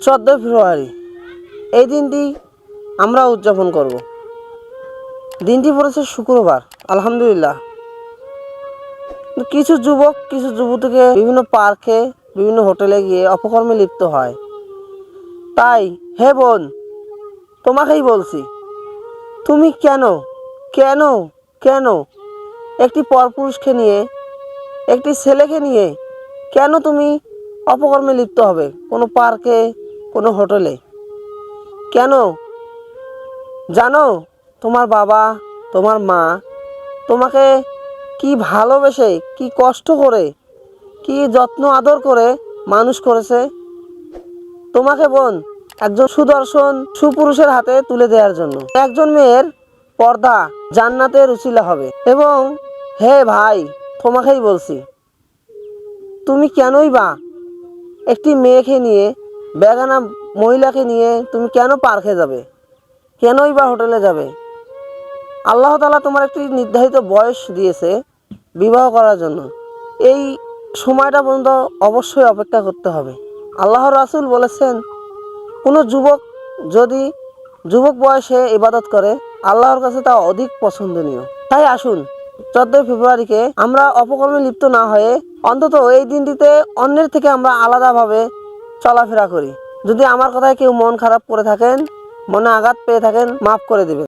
14 ফেব্রুয়ারি এই দিনটি আমরা উদযাপন করব। দিনটি পড়েছে শুক্রবার। আলহামদুলিল্লাহ, কিছু যুবক কিছু যুবতীকে বিভিন্ন পার্কে বিভিন্ন হোটেলে গিয়ে অপকর্মে লিপ্ত হয়। তাই হে বোন, তোমাকেই বলছি, তুমি কেন কেন কেন একটি পরপুরুষকে নিয়ে, একটি ছেলেকে নিয়ে কেন তুমি অপকর্মে লিপ্ত হবে কোনো পার্কে, কোনো হোটেলে? কেন জানো? তোমার বাবা, তোমার মা তোমাকে কি ভালোবেসে, কি কষ্ট করে, কি যত্ন আদর করে মানুষ করেছে। তোমাকে বোন একজন সুদর্শন সুপুরুষের হাতে তুলে দেওয়ার জন্য। একজন মেয়ের পর্দা জান্নাতের উছিলা হবে। এবং হে ভাই, তোমাকেই বলছি, তুমি কেনই বা একটি মেয়েকে নিয়ে, বেগানা মহিলাকে নিয়ে তুমি কেন পার্কে যাবে, কেনই বা হোটেলে যাবে? আল্লাহ তাআলা তোমার একটি নির্ধারিত বয়স দিয়েছে বিবাহ করার জন্য। এই সময়টা পর্যন্ত অবশ্যই অপেক্ষা করতে হবে। আল্লাহর রাসূল বলেছেন, কোনো যুবক যদি যুবক বয়সে ইবাদত করে, আল্লাহর কাছে তা অধিক পছন্দনীয়। তাই আসুন 14 ফেব্রুয়ারিকে আমরা অপকর্মে লিপ্ত না হয়ে অন্তত এই দিনটিতে অন্যের থেকে আমরা আলাদাভাবে চলাফেরা করি। যদি আমার কথায় কেউ মন খারাপ করে থাকেন, মনে আঘাত পেয়ে থাকেন, মাফ করে দেবেন।